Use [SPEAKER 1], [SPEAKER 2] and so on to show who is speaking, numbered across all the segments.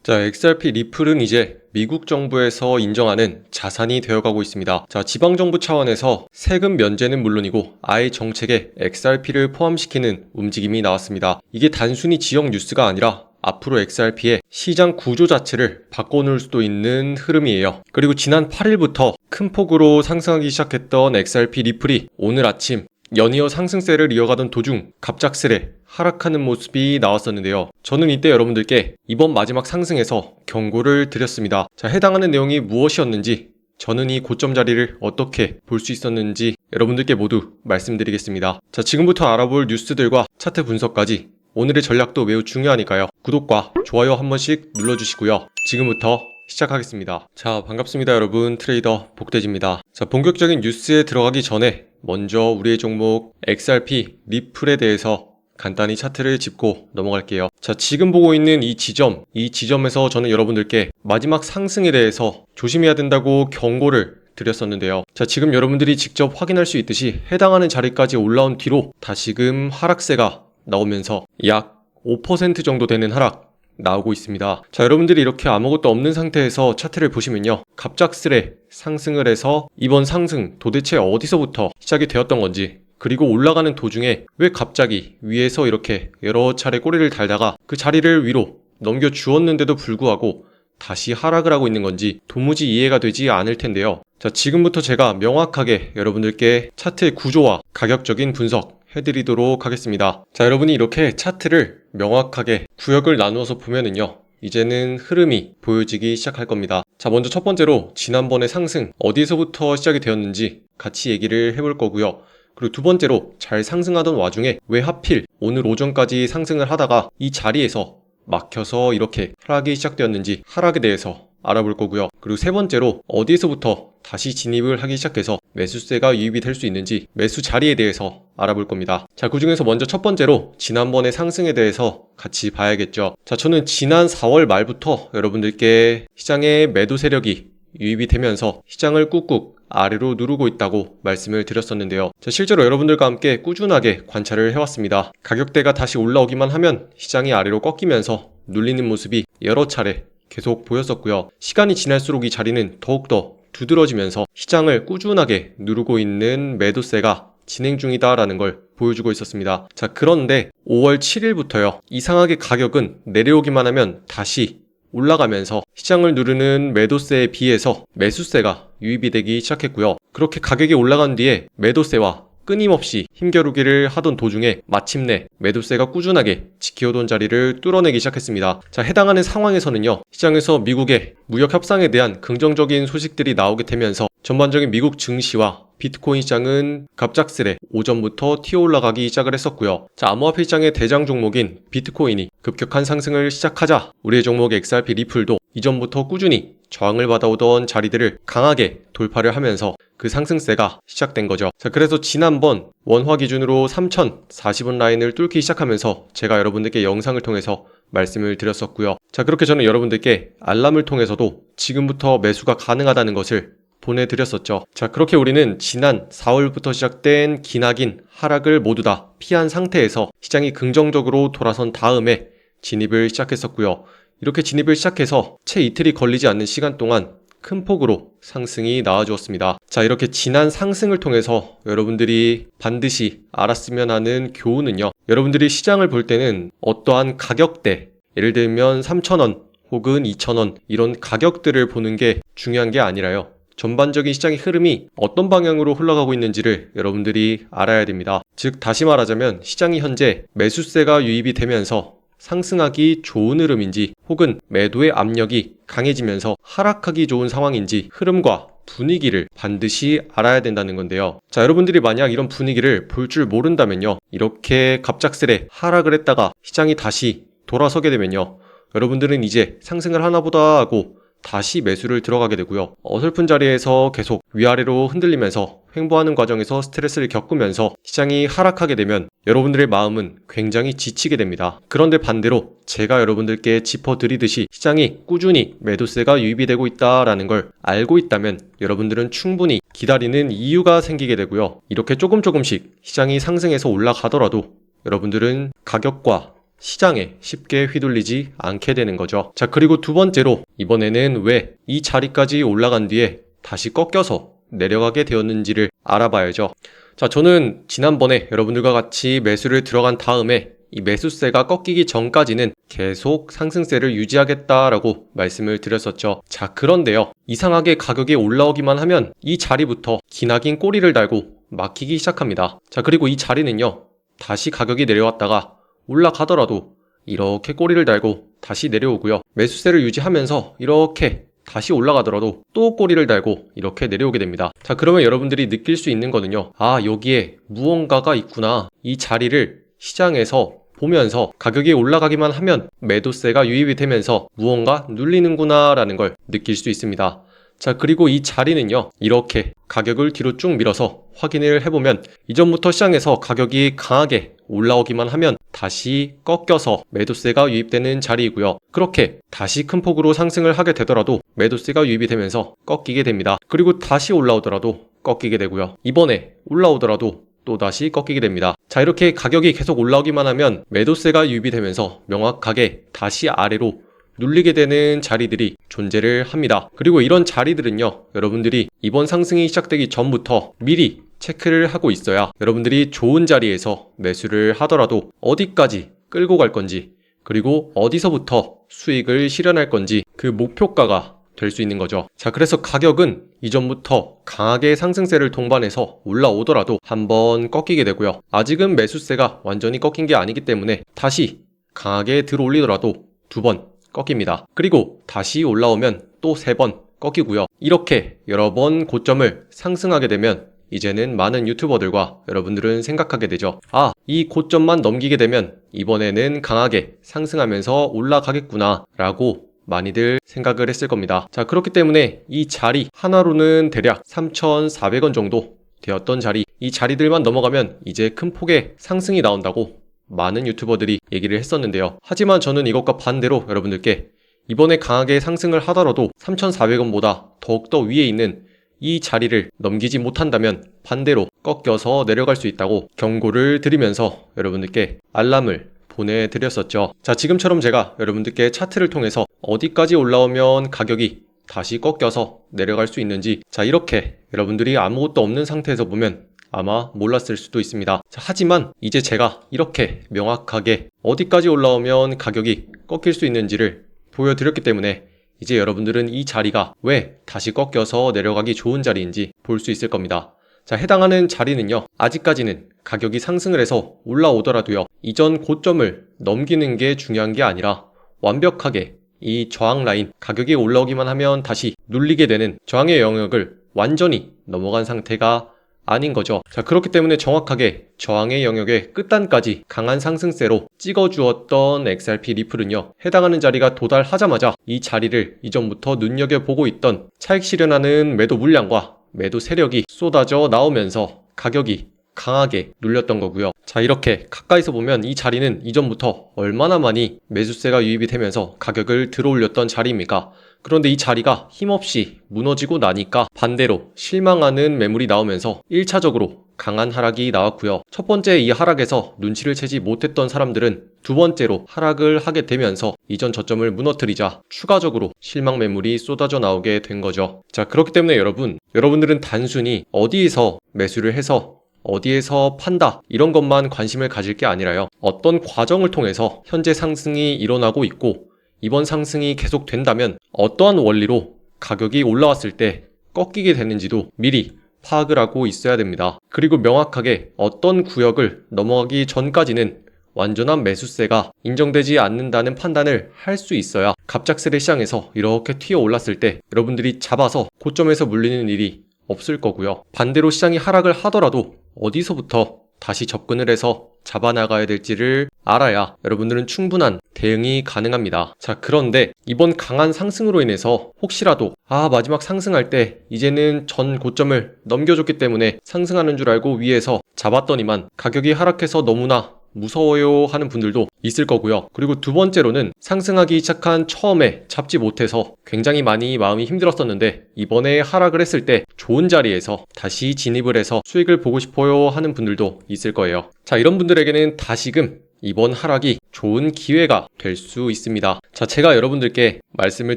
[SPEAKER 1] 자, XRP 리플은 이제 미국 정부에서 인정하는 자산이 되어가고 있습니다. 자, 지방정부 차원에서 세금 면제는 물론이고 아예 정책에 XRP를 포함시키는 움직임이 나왔습니다. 이게 단순히 지역 뉴스가 아니라 앞으로 XRP의 시장 구조 자체를 바꿔놓을 수도 있는 흐름이에요. 그리고 지난 8일부터 큰 폭으로 상승하기 시작했던 XRP 리플이 오늘 아침 연이어 상승세를 이어가던 도중 갑작스레 하락하는 모습이 나왔었는데요. 저는 이때 여러분들께 이번 마지막 상승에서 경고를 드렸습니다. 자, 해당하는 내용이 무엇이었는지, 저는 이 고점 자리를 어떻게 볼 수 있었는지 여러분들께 모두 말씀드리겠습니다. 자, 지금부터 알아볼 뉴스들과 차트 분석까지 오늘의 전략도 매우 중요하니까요. 구독과 좋아요 한 번씩 눌러주시고요. 지금부터 시작하겠습니다. 자, 반갑습니다 여러분. 트레이더 복대지입니다. 자, 본격적인 뉴스에 들어가기 전에 먼저 우리의 종목 XRP 리플에 대해서 간단히 차트를 짚고 넘어갈게요. 자, 지금 보고 있는 이 지점에서 저는 여러분들께 마지막 상승에 대해서 조심해야 된다고 경고를 드렸었는데요. 자, 지금 여러분들이 직접 확인할 수 있듯이 해당하는 자리까지 올라온 뒤로 다시금 하락세가 나오면서 약 5% 정도 되는 하락 나오고 있습니다. 자, 여러분들이 이렇게 아무것도 없는 상태에서 차트를 보시면요, 갑작스레 상승을 해서 이번 상승 도대체 어디서부터 시작이 되었던 건지, 그리고 올라가는 도중에 왜 갑자기 위에서 이렇게 여러 차례 꼬리를 달다가 그 자리를 위로 넘겨주었는데도 불구하고 다시 하락을 하고 있는 건지 도무지 이해가 되지 않을 텐데요. 자, 지금부터 제가 명확하게 여러분들께 차트의 구조와 가격적인 분석 해드리도록 하겠습니다. 자, 여러분이 이렇게 차트를 명확하게 구역을 나누어서 보면은요, 이제는 흐름이 보여지기 시작할 겁니다. 자, 먼저 첫 번째로 지난번의 상승 어디서부터 시작이 되었는지 같이 얘기를 해볼 거고요. 그리고 두 번째로 잘 상승하던 와중에 왜 하필 오늘 오전까지 상승을 하다가 이 자리에서 막혀서 이렇게 하락이 시작되었는지 하락에 대해서 알아볼 거고요. 그리고 세 번째로 어디에서부터 다시 진입을 하기 시작해서 매수세가 유입이 될 수 있는지 매수 자리에 대해서 알아볼 겁니다. 자, 그 중에서 먼저 첫 번째로 지난번의 상승에 대해서 같이 봐야겠죠. 자, 저는 지난 4월 말부터 여러분들께 시장의 매도 세력이 유입이 되면서 시장을 꾹꾹 아래로 누르고 있다고 말씀을 드렸었는데요. 자, 실제로 여러분들과 함께 꾸준하게 관찰을 해왔습니다. 가격대가 다시 올라오기만 하면 시장이 아래로 꺾이면서 눌리는 모습이 여러 차례 계속 보였었고요. 시간이 지날수록 이 자리는 더욱더 두드러지면서 시장을 꾸준하게 누르고 있는 매도세가 진행 중이다라는 걸 보여주고 있었습니다. 자, 그런데 5월 7일부터요, 이상하게 가격은 내려오기만 하면 다시 올라가면서 시장을 누르는 매도세에 비해서 매수세가 유입이 되기 시작했고요. 그렇게 가격이 올라간 뒤에 매도세와 끊임없이 힘겨루기를 하던 도중에 마침내 매도세가 꾸준하게 지켜오던 자리를 뚫어내기 시작했습니다. 자, 해당하는 상황에서는요, 시장에서 미국의 무역 협상에 대한 긍정적인 소식들이 나오게 되면서 전반적인 미국 증시와 비트코인 시장은 갑작스레 오전부터 튀어 올라가기 시작을 했었고요. 자, 암호화폐 시장의 대장 종목인 비트코인이 급격한 상승을 시작하자 우리의 종목 XRP 리플도 이전부터 꾸준히 저항을 받아오던 자리들을 강하게 돌파를 하면서 그 상승세가 시작된 거죠. 자, 그래서 지난번 원화 기준으로 3040원 라인을 뚫기 시작하면서 제가 여러분들께 영상을 통해서 말씀을 드렸었고요. 자, 그렇게 저는 여러분들께 알람을 통해서도 지금부터 매수가 가능하다는 것을 보내드렸었죠. 자, 그렇게 우리는 지난 4월부터 시작된 기나긴 하락을 모두 다 피한 상태에서 시장이 긍정적으로 돌아선 다음에 진입을 시작했었고요. 이렇게 진입을 시작해서 채 이틀이 걸리지 않는 시간 동안 큰 폭으로 상승이 나와주었습니다. 자, 이렇게 지난 상승을 통해서 여러분들이 반드시 알았으면 하는 교훈은요, 여러분들이 시장을 볼 때는 어떠한 가격대, 예를 들면 3,000원 혹은 2,000원 이런 가격들을 보는 게 중요한 게 아니라요, 전반적인 시장의 흐름이 어떤 방향으로 흘러가고 있는지를 여러분들이 알아야 됩니다. 즉, 다시 말하자면 시장이 현재 매수세가 유입이 되면서 상승하기 좋은 흐름인지 혹은 매도의 압력이 강해지면서 하락하기 좋은 상황인지 흐름과 분위기를 반드시 알아야 된다는 건데요. 자, 여러분들이 만약 이런 분위기를 볼 줄 모른다면요, 이렇게 갑작스레 하락을 했다가 시장이 다시 돌아서게 되면요, 여러분들은 이제 상승을 하나보다 하고 다시 매수를 들어가게 되고요. 어설픈 자리에서 계속 위아래로 흔들리면서 횡보하는 과정에서 스트레스를 겪으면서 시장이 하락하게 되면 여러분들의 마음은 굉장히 지치게 됩니다. 그런데 반대로 제가 여러분들께 짚어드리듯이 시장이 꾸준히 매도세가 유입이 되고 있다라는 걸 알고 있다면 여러분들은 충분히 기다리는 이유가 생기게 되고요. 이렇게 조금씩 시장이 상승해서 올라가더라도 여러분들은 가격과 시장에 쉽게 휘둘리지 않게 되는 거죠. 자, 그리고 두 번째로 이번에는 왜 이 자리까지 올라간 뒤에 다시 꺾여서 내려가게 되었는지를 알아봐야죠. 자, 저는 지난번에 여러분들과 같이 매수를 들어간 다음에 이 매수세가 꺾이기 전까지는 계속 상승세를 유지하겠다라고 말씀을 드렸었죠. 자, 그런데요. 이상하게 가격이 올라오기만 하면 이 자리부터 기나긴 꼬리를 달고 막히기 시작합니다. 자, 그리고 이 자리는요. 다시 가격이 내려왔다가 올라가더라도 이렇게 꼬리를 달고 다시 내려오고요. 매수세를 유지하면서 이렇게 다시 올라가더라도 또 꼬리를 달고 이렇게 내려오게 됩니다. 자, 그러면 여러분들이 느낄 수 있는 거는요. 아, 여기에 무언가가 있구나. 이 자리를 시장에서 보면서 가격이 올라가기만 하면 매도세가 유입이 되면서 무언가 눌리는구나 라는 걸 느낄 수 있습니다. 자, 그리고 이 자리는요. 이렇게 가격을 뒤로 쭉 밀어서 확인을 해보면 이전부터 시장에서 가격이 강하게 올라오기만 하면 다시 꺾여서 매도세가 유입되는 자리이고요. 그렇게 다시 큰 폭으로 상승을 하게 되더라도 매도세가 유입이 되면서 꺾이게 됩니다. 그리고 다시 올라오더라도 꺾이게 되고요. 이번에 올라오더라도 또다시 꺾이게 됩니다. 자, 이렇게 가격이 계속 올라오기만 하면 매도세가 유입이 되면서 명확하게 다시 아래로 눌리게 되는 자리들이 존재를 합니다. 그리고 이런 자리들은요, 여러분들이 이번 상승이 시작되기 전부터 미리 체크를 하고 있어야 여러분들이 좋은 자리에서 매수를 하더라도 어디까지 끌고 갈 건지, 그리고 어디서부터 수익을 실현할 건지 그 목표가가 될 수 있는 거죠. 자, 그래서 가격은 이전부터 강하게 상승세를 동반해서 올라오더라도 한번 꺾이게 되고요. 아직은 매수세가 완전히 꺾인 게 아니기 때문에 다시 강하게 들어올리더라도 2번 꺾입니다. 그리고 다시 올라오면 또 3번 꺾이고요. 이렇게 여러 번 고점을 상승하게 되면 이제는 많은 유튜버들과 여러분들은 생각하게 되죠. 아, 이 고점만 넘기게 되면 이번에는 강하게 상승하면서 올라가겠구나 라고 많이들 생각을 했을 겁니다. 자, 그렇기 때문에 이 자리 하나로는 대략 3,400원 정도 되었던 자리, 이 자리들만 넘어가면 이제 큰 폭의 상승이 나온다고 많은 유튜버들이 얘기를 했었는데요. 하지만 저는 이것과 반대로 여러분들께 이번에 강하게 상승을 하더라도 3,400원보다 더욱더 위에 있는 이 자리를 넘기지 못한다면 반대로 꺾여서 내려갈 수 있다고 경고를 드리면서 여러분들께 알람을 보내드렸었죠. 자, 지금처럼 제가 여러분들께 차트를 통해서 어디까지 올라오면 가격이 다시 꺾여서 내려갈 수 있는지, 자, 이렇게 여러분들이 아무것도 없는 상태에서 보면 아마 몰랐을 수도 있습니다. 자, 하지만 이제 제가 이렇게 명확하게 어디까지 올라오면 가격이 꺾일 수 있는지를 보여드렸기 때문에 이제 여러분들은 이 자리가 왜 다시 꺾여서 내려가기 좋은 자리인지 볼 수 있을 겁니다. 자, 해당하는 자리는요, 아직까지는 가격이 상승을 해서 올라오더라도요, 이전 고점을 넘기는 게 중요한 게 아니라 완벽하게 이 저항 라인, 가격이 올라오기만 하면 다시 눌리게 되는 저항의 영역을 완전히 넘어간 상태가 아닌 거죠. 자, 그렇기 때문에 정확하게 저항의 영역의 끝단까지 강한 상승세로 찍어주었던 XRP 리플은요, 해당하는 자리가 도달하자마자 이 자리를 이전부터 눈여겨보고 있던 차익 실현하는 매도 물량과 매도 세력이 쏟아져 나오면서 가격이 강하게 눌렸던 거고요. 자, 이렇게 가까이서 보면 이 자리는 이전부터 얼마나 많이 매수세가 유입이 되면서 가격을 들어올렸던 자리입니까? 그런데 이 자리가 힘없이 무너지고 나니까 반대로 실망하는 매물이 나오면서 1차적으로 강한 하락이 나왔고요. 첫 번째 이 하락에서 눈치를 채지 못했던 사람들은 두 번째로 하락을 하게 되면서 이전 저점을 무너뜨리자 추가적으로 실망 매물이 쏟아져 나오게 된 거죠. 자, 그렇기 때문에 여러분들은 단순히 어디에서 매수를 해서 어디에서 판다 이런 것만 관심을 가질 게 아니라요, 어떤 과정을 통해서 현재 상승이 일어나고 있고 이번 상승이 계속된다면 어떠한 원리로 가격이 올라왔을 때 꺾이게 되는지도 미리 파악을 하고 있어야 됩니다. 그리고 명확하게 어떤 구역을 넘어가기 전까지는 완전한 매수세가 인정되지 않는다는 판단을 할 수 있어야 갑작스레 시장에서 이렇게 튀어 올랐을 때 여러분들이 잡아서 고점에서 물리는 일이 없을 거고요. 반대로 시장이 하락을 하더라도 어디서부터 다시 접근을 해서 잡아나가야 될지를 알아야 여러분들은 충분한 대응이 가능합니다. 자, 그런데 이번 강한 상승으로 인해서 혹시라도 마지막 상승할 때 이제는 전 고점을 넘겨줬기 때문에 상승하는 줄 알고 위에서 잡았더니만 가격이 하락해서 너무나 무서워요 하는 분들도 있을 거고요. 그리고 두 번째로는 상승하기 시작한 처음에 잡지 못해서 굉장히 많이 마음이 힘들었었는데 이번에 하락을 했을 때 좋은 자리에서 다시 진입을 해서 수익을 보고 싶어요 하는 분들도 있을 거예요. 자, 이런 분들에게는 다시금 이번 하락이 좋은 기회가 될 수 있습니다. 자, 제가 여러분들께 말씀을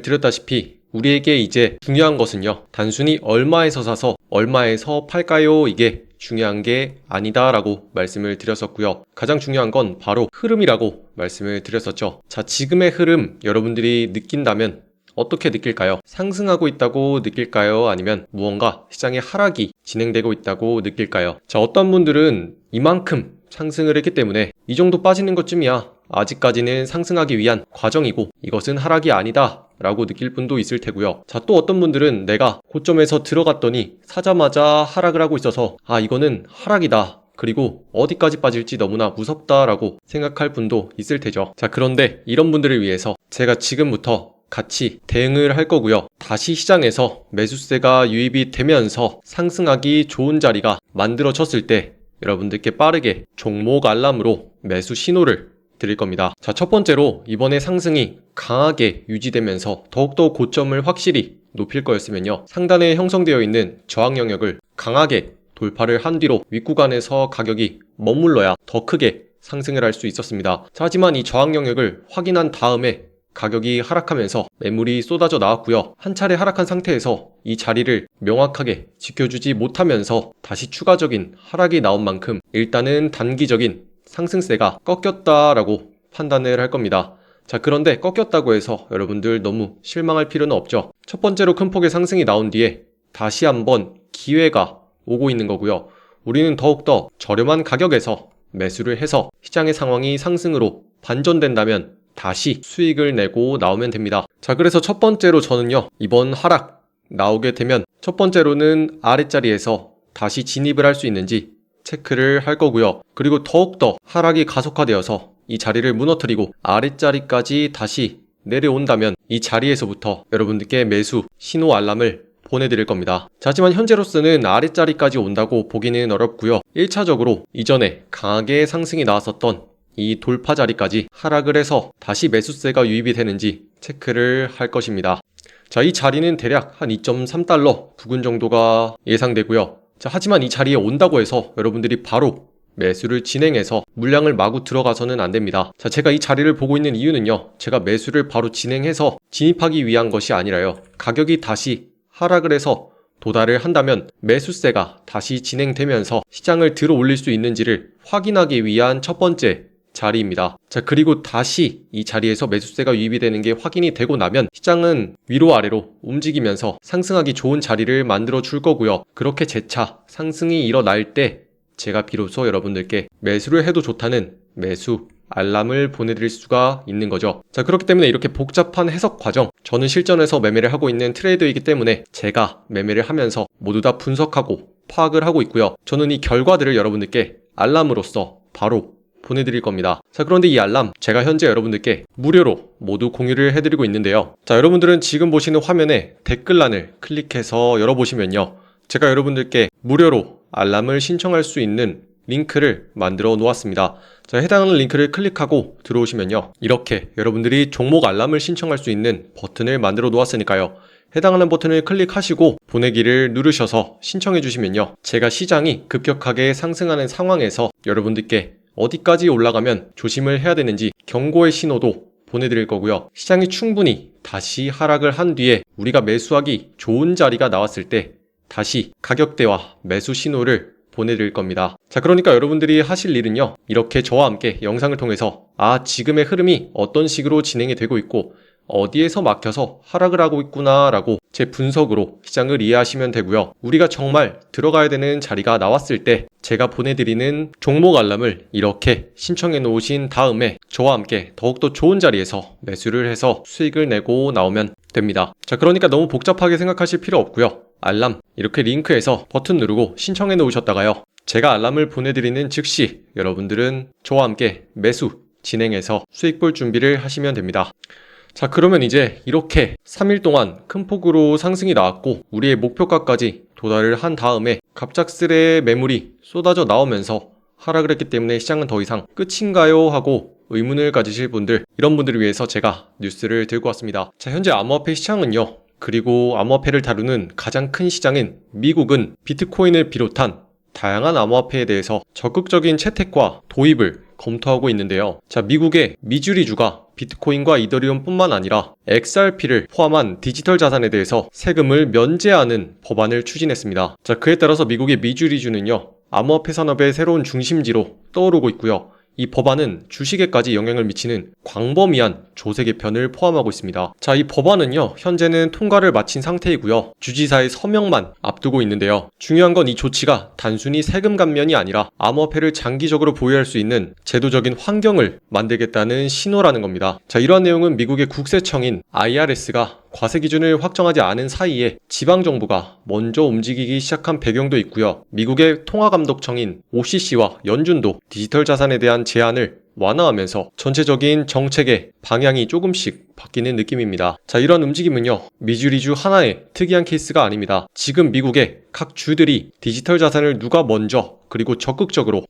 [SPEAKER 1] 드렸다시피 우리에게 이제 중요한 것은요, 단순히 얼마에서 사서 얼마에서 팔까요? 이게 중요한 게 아니다라고 말씀을 드렸었고요. 가장 중요한 건 바로 흐름이라고 말씀을 드렸었죠. 자, 지금의 흐름 여러분들이 느낀다면 어떻게 느낄까요? 상승하고 있다고 느낄까요? 아니면 무언가 시장의 하락이 진행되고 있다고 느낄까요? 자, 어떤 분들은 이만큼 상승을 했기 때문에 이 정도 빠지는 것쯤이야, 아직까지는 상승하기 위한 과정이고 이것은 하락이 아니다 라고 느낄 분도 있을 테고요. 자, 또 어떤 분들은 내가 고점에서 들어갔더니 사자마자 하락을 하고 있어서 이거는 하락이다, 그리고 어디까지 빠질지 너무나 무섭다라고 생각할 분도 있을 테죠. 자, 그런데 이런 분들을 위해서 제가 지금부터 같이 대응을 할 거고요. 다시 시장에서 매수세가 유입이 되면서 상승하기 좋은 자리가 만들어졌을 때 여러분들께 빠르게 종목 알람으로 매수 신호를 드릴 겁니다. 자, 첫 번째로 이번에 상승이 강하게 유지되면서 더욱더 고점을 확실히 높일 거였으면요, 상단에 형성되어 있는 저항 영역을 강하게 돌파를 한 뒤로 윗구간에서 가격이 머물러야 더 크게 상승을 할 수 있었습니다. 자, 하지만 이 저항 영역을 확인한 다음에 가격이 하락하면서 매물이 쏟아져 나왔고요. 한 차례 하락한 상태에서 이 자리를 명확하게 지켜주지 못하면서 다시 추가적인 하락이 나온 만큼 일단은 단기적인 상승세가 꺾였다라고 판단을 할 겁니다. 자, 그런데 꺾였다고 해서 여러분들 너무 실망할 필요는 없죠. 첫 번째로 큰 폭의 상승이 나온 뒤에 다시 한번 기회가 오고 있는 거고요. 우리는 더욱더 저렴한 가격에서 매수를 해서 시장의 상황이 상승으로 반전된다면 다시 수익을 내고 나오면 됩니다. 자, 그래서 첫 번째로 저는요, 이번 하락 나오게 되면 첫 번째로는 아랫자리에서 다시 진입을 할 수 있는지 체크를 할 거고요. 그리고 더욱더 하락이 가속화되어서 이 자리를 무너뜨리고 아랫자리까지 다시 내려온다면 이 자리에서부터 여러분들께 매수 신호 알람을 보내드릴 겁니다. 자, 하지만 현재로서는 아랫자리까지 온다고 보기는 어렵고요. 1차적으로 이전에 강하게 상승이 나왔었던 이 돌파 자리까지 하락을 해서 다시 매수세가 유입이 되는지 체크를 할 것입니다. 자, 이 자리는 대략 한 2.3달러 부근 정도가 예상되고요. 자, 하지만 이 자리에 온다고 해서 여러분들이 바로 매수를 진행해서 물량을 마구 들어가서는 안 됩니다. 자, 제가 이 자리를 보고 있는 이유는요, 제가 매수를 바로 진행해서 진입하기 위한 것이 아니라요, 가격이 다시 하락을 해서 도달을 한다면 매수세가 다시 진행되면서 시장을 들어 올릴 수 있는지를 확인하기 위한 첫 번째 자리입니다. 자, 그리고 다시 이 자리에서 매수세가 유입이 되는 게 확인이 되고 나면 시장은 위로 아래로 움직이면서 상승하기 좋은 자리를 만들어 줄 거고요. 그렇게 재차 상승이 일어날 때 제가 비로소 여러분들께 매수를 해도 좋다는 매수 알람을 보내드릴 수가 있는 거죠. 자, 그렇기 때문에 이렇게 복잡한 해석 과정, 저는 실전에서 매매를 하고 있는 트레이더이기 때문에 제가 매매를 하면서 모두 다 분석하고 파악을 하고 있고요. 저는 이 결과들을 여러분들께 알람으로써 바로 보내드릴 겁니다. 자, 그런데 이 알람 제가 현재 여러분들께 무료로 모두 공유를 해드리고 있는데요. 자, 여러분들은 지금 보시는 화면에 댓글란을 클릭해서 열어보시면요, 제가 여러분들께 무료로 알람을 신청할 수 있는 링크를 만들어 놓았습니다. 자, 해당하는 링크를 클릭하고 들어오시면요, 이렇게 여러분들이 종목 알람을 신청할 수 있는 버튼을 만들어 놓았으니까요, 해당하는 버튼을 클릭하시고 보내기를 누르셔서 신청해 주시면요, 제가 시장이 급격하게 상승하는 상황에서 여러분들께 어디까지 올라가면 조심을 해야 되는지 경고의 신호도 보내드릴 거고요. 시장이 충분히 다시 하락을 한 뒤에 우리가 매수하기 좋은 자리가 나왔을 때 다시 가격대와 매수 신호를 보내드릴 겁니다. 자, 그러니까 여러분들이 하실 일은요, 이렇게 저와 함께 영상을 통해서 지금의 흐름이 어떤 식으로 진행이 되고 있고 어디에서 막혀서 하락을 하고 있구나 라고 제 분석으로 시장을 이해하시면 되고요. 우리가 정말 들어가야 되는 자리가 나왔을 때 제가 보내드리는 종목 알람을 이렇게 신청해 놓으신 다음에 저와 함께 더욱더 좋은 자리에서 매수를 해서 수익을 내고 나오면 됩니다. 자, 그러니까 너무 복잡하게 생각하실 필요 없고요. 알람 이렇게 링크에서 버튼 누르고 신청해 놓으셨다가요, 제가 알람을 보내드리는 즉시 여러분들은 저와 함께 매수 진행해서 수익 볼 준비를 하시면 됩니다. 자, 그러면 이제 이렇게 3일 동안 큰 폭으로 상승이 나왔고 우리의 목표가까지 도달을 한 다음에 갑작스레 매물이 쏟아져 나오면서 하락을 했기 때문에 시장은 더 이상 끝인가요? 하고 의문을 가지실 분들, 이런 분들을 위해서 제가 뉴스를 들고 왔습니다. 자, 현재 암호화폐 시장은요, 그리고 암호화폐를 다루는 가장 큰 시장인 미국은 비트코인을 비롯한 다양한 암호화폐에 대해서 적극적인 채택과 도입을 검토하고 있는데요. 자, 미국의 미주리주가 비트코인과 이더리움뿐만 아니라 XRP를 포함한 디지털 자산에 대해서 세금을 면제하는 법안을 추진했습니다. 자, 그에 따라서 미국의 미주리주는요, 암호화폐 산업의 새로운 중심지로 떠오르고 있고요. 이 법안은 주식에까지 영향을 미치는 광범위한 조세 개편을 포함하고 있습니다. 자, 이 법안은요, 현재는 통과를 마친 상태이고요. 주지사의 서명만 앞두고 있는데요. 중요한 건 이 조치가 단순히 세금 감면이 아니라 암호화폐를 장기적으로 보유할 수 있는 제도적인 환경을 만들겠다는 신호라는 겁니다. 자, 이러한 내용은 미국의 국세청인 IRS가 과세 기준을 확정하지 않은 사이에 지방정부가 먼저 움직이기 시작한 배경도 있고요. 미국의 통화감독청인 OCC와 연준도 디지털 자산에 대한 제한을 완화하면서 전체적인 정책의 방향이 조금씩 바뀌는 느낌입니다. 자, 이런 움직임은요, 미주리주 하나의 특이한 케이스가 아닙니다. 지금 미국의 각 주들이 디지털 자산을 누가 먼저 그리고 적극적으로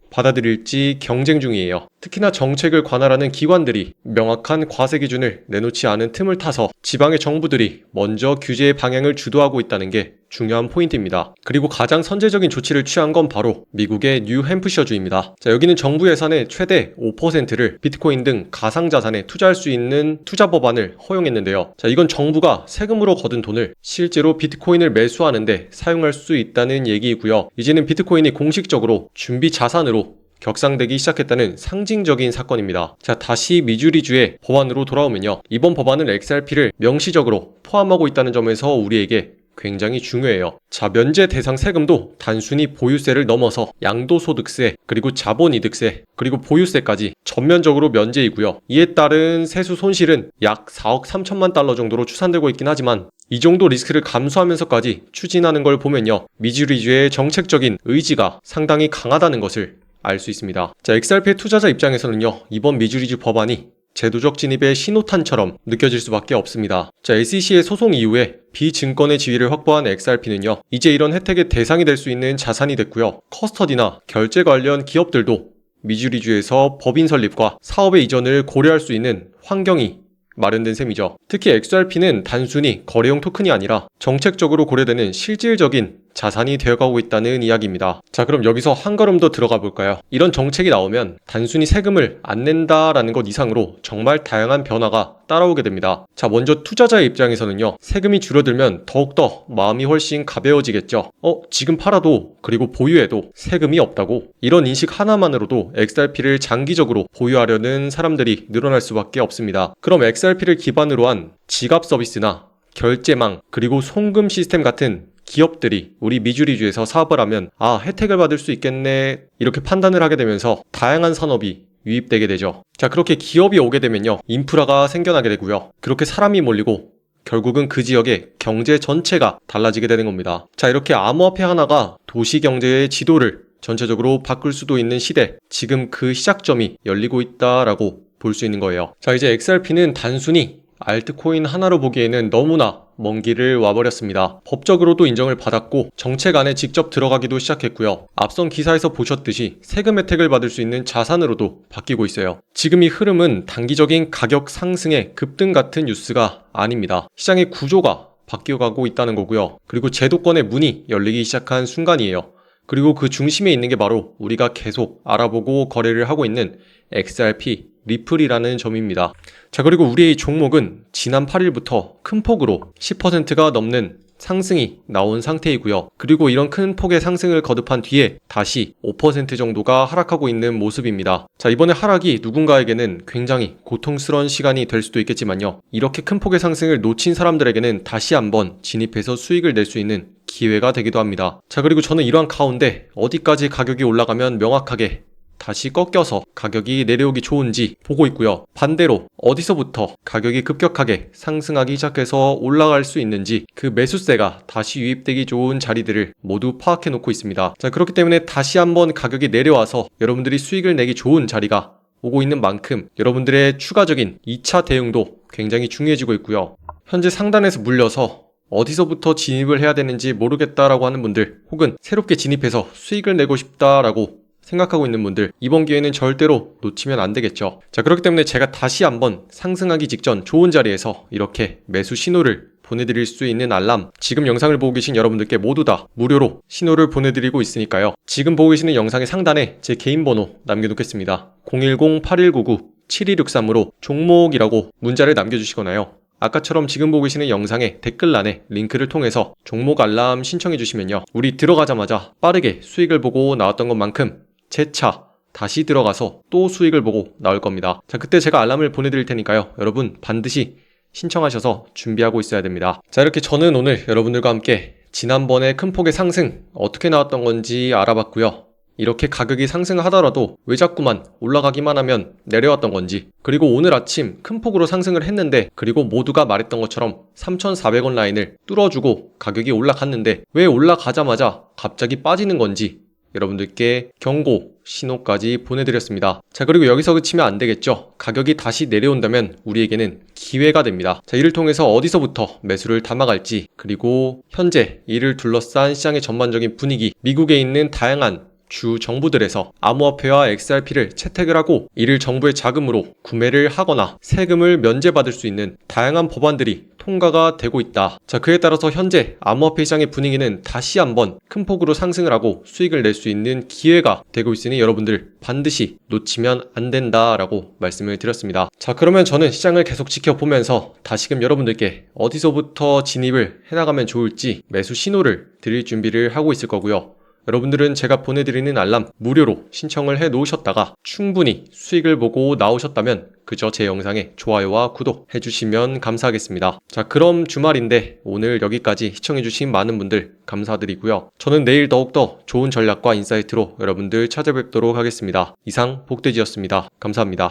[SPEAKER 1] 받아들일지 경쟁 중이에요. 특히나 정책을 관할하는 기관들이 명확한 과세 기준을 내놓지 않은 틈을 타서 지방의 정부들이 먼저 규제의 방향을 주도하고 있다는 게 중요한 포인트입니다. 그리고 가장 선제적인 조치를 취한 건 바로 미국의 뉴햄프셔주입니다. 자, 여기는 정부 예산의 최대 5%를 비트코인 등 가상자산에 투자할 수 있는 투자 법안을 허용했는데요. 자, 이건 정부가 세금으로 거둔 돈을 실제로 비트코인을 매수하는데 사용할 수 있다는 얘기이고요. 이제는 비트코인이 공식적으로 준비 자산으로 격상되기 시작했다는 상징적인 사건입니다. 자, 다시 미주리주의 법안으로 돌아오면요, 이번 법안은 XRP를 명시적으로 포함하고 있다는 점에서 우리에게 굉장히 중요해요. 자, 면제 대상 세금도 단순히 보유세를 넘어서 양도소득세, 그리고 자본이득세, 그리고 보유세까지 전면적으로 면제이고요. 이에 따른 세수 손실은 약 4억 3천만 달러 정도로 추산되고 있긴 하지만 이 정도 리스크를 감수하면서까지 추진하는 걸 보면요, 미주리주의 정책적인 의지가 상당히 강하다는 것을 알 수 있습니다. 자, XRP 투자자 입장에서는요, 이번 미주리주 법안이 제도적 진입의 신호탄처럼 느껴질 수밖에 없습니다. 자, SEC의 소송 이후에 비증권의 지위를 확보한 XRP는요, 이제 이런 혜택의 대상이 될 수 있는 자산이 됐고요. 커스터디나 결제 관련 기업들도 미주리주에서 법인 설립과 사업의 이전을 고려할 수 있는 환경이 마련된 셈이죠. 특히 XRP는 단순히 거래용 토큰이 아니라 정책적으로 고려되는 실질적인 자산이 되어가고 있다는 이야기입니다. 자, 그럼 여기서 한 걸음 더 들어가 볼까요? 이런 정책이 나오면 단순히 세금을 안 낸다라는 것 이상으로 정말 다양한 변화가 따라오게 됩니다. 자, 먼저 투자자의 입장에서는요, 세금이 줄어들면 더욱더 마음이 훨씬 가벼워지겠죠. 지금 팔아도 그리고 보유해도 세금이 없다고? 이런 인식 하나만으로도 XRP를 장기적으로 보유하려는 사람들이 늘어날 수밖에 없습니다. 그럼 XRP를 기반으로 한 지갑 서비스나 결제망, 그리고 송금 시스템 같은 기업들이 우리 미주리주에서 사업을 하면 혜택을 받을 수 있겠네, 이렇게 판단을 하게 되면서 다양한 산업이 유입되게 되죠. 자, 그렇게 기업이 오게 되면요, 인프라가 생겨나게 되고요. 그렇게 사람이 몰리고 결국은 그 지역의 경제 전체가 달라지게 되는 겁니다. 자, 이렇게 암호화폐 하나가 도시 경제의 지도를 전체적으로 바꿀 수도 있는 시대, 지금 그 시작점이 열리고 있다라고 볼 수 있는 거예요. 자, 이제 XRP는 단순히 알트코인 하나로 보기에는 너무나 먼 길을 와버렸습니다. 법적으로도 인정을 받았고 정책 안에 직접 들어가기도 시작했고요. 앞선 기사에서 보셨듯이 세금 혜택을 받을 수 있는 자산으로도 바뀌고 있어요. 지금 이 흐름은 단기적인 가격 상승의 급등 같은 뉴스가 아닙니다. 시장의 구조가 바뀌어가고 있다는 거고요. 그리고 제도권의 문이 열리기 시작한 순간이에요. 그리고 그 중심에 있는 게 바로 우리가 계속 알아보고 거래를 하고 있는 XRP, 리플이라는 점입니다. 자, 그리고 우리의 종목은 지난 8일부터 큰 폭으로 10%가 넘는 상승이 나온 상태이고요. 그리고 이런 큰 폭의 상승을 거듭한 뒤에 다시 5% 정도가 하락하고 있는 모습입니다. 자, 이번에 하락이 누군가에게는 굉장히 고통스러운 시간이 될 수도 있겠지만요, 이렇게 큰 폭의 상승을 놓친 사람들에게는 다시 한번 진입해서 수익을 낼 수 있는 기회가 되기도 합니다. 자, 그리고 저는 이러한 가운데 어디까지 가격이 올라가면 명확하게 다시 꺾여서 가격이 내려오기 좋은지 보고 있고요. 반대로 어디서부터 가격이 급격하게 상승하기 시작해서 올라갈 수 있는지 그 매수세가 다시 유입되기 좋은 자리들을 모두 파악해 놓고 있습니다. 자, 그렇기 때문에 다시 한번 가격이 내려와서 여러분들이 수익을 내기 좋은 자리가 오고 있는 만큼 여러분들의 추가적인 2차 대응도 굉장히 중요해지고 있고요. 현재 상단에서 물려서 어디서부터 진입을 해야 되는지 모르겠다라고 하는 분들, 혹은 새롭게 진입해서 수익을 내고 싶다라고 생각하고 있는 분들, 이번 기회는 절대로 놓치면 안 되겠죠. 자, 그렇기 때문에 제가 다시 한번 상승하기 직전 좋은 자리에서 이렇게 매수 신호를 보내드릴 수 있는 알람, 지금 영상을 보고 계신 여러분들께 모두 다 무료로 신호를 보내드리고 있으니까요. 지금 보고 계시는 영상의 상단에 제 개인 번호 남겨놓겠습니다. 010-8199-7263으로 종목이라고 문자를 남겨주시거나요. 아까처럼 지금 보고 계시는 영상의 댓글란에 링크를 통해서 종목 알람 신청해 주시면요. 우리 들어가자마자 빠르게 수익을 보고 나왔던 것만큼 재차 다시 들어가서 또 수익을 보고 나올 겁니다. 자, 그때 제가 알람을 보내드릴 테니까요. 여러분 반드시 신청하셔서 준비하고 있어야 됩니다. 자, 이렇게 저는 오늘 여러분들과 함께 지난번에 큰 폭의 상승 어떻게 나왔던 건지 알아봤고요. 이렇게 가격이 상승하더라도 왜 자꾸만 올라가기만 하면 내려왔던 건지, 그리고 오늘 아침 큰 폭으로 상승을 했는데, 그리고 모두가 말했던 것처럼 3,400원 라인을 뚫어주고 가격이 올라갔는데 왜 올라가자마자 갑자기 빠지는 건지 여러분들께 경고 신호까지 보내드렸습니다. 자, 그리고 여기서 그치면 안 되겠죠. 가격이 다시 내려온다면 우리에게는 기회가 됩니다. 자, 이를 통해서 어디서부터 매수를 담아갈지, 그리고 현재 이를 둘러싼 시장의 전반적인 분위기, 미국에 있는 다양한 주 정부들에서 암호화폐와 XRP를 채택을 하고 이를 정부의 자금으로 구매를 하거나 세금을 면제받을 수 있는 다양한 법안들이 통과가 되고 있다. 자, 그에 따라서 현재 암호화폐 시장의 분위기는 다시 한번 큰 폭으로 상승을 하고 수익을 낼 수 있는 기회가 되고 있으니 여러분들 반드시 놓치면 안 된다라고 말씀을 드렸습니다. 자, 그러면 저는 시장을 계속 지켜보면서 다시금 여러분들께 어디서부터 진입을 해나가면 좋을지 매수 신호를 드릴 준비를 하고 있을 거고요. 여러분들은 제가 보내드리는 알람 무료로 신청을 해 놓으셨다가 충분히 수익을 보고 나오셨다면 그저 제 영상에 좋아요와 구독 해주시면 감사하겠습니다. 자, 그럼 주말인데 오늘 여기까지 시청해주신 많은 분들 감사드리고요. 저는 내일 더욱더 좋은 전략과 인사이트로 여러분들 찾아뵙도록 하겠습니다. 이상 복돼지였습니다. 감사합니다.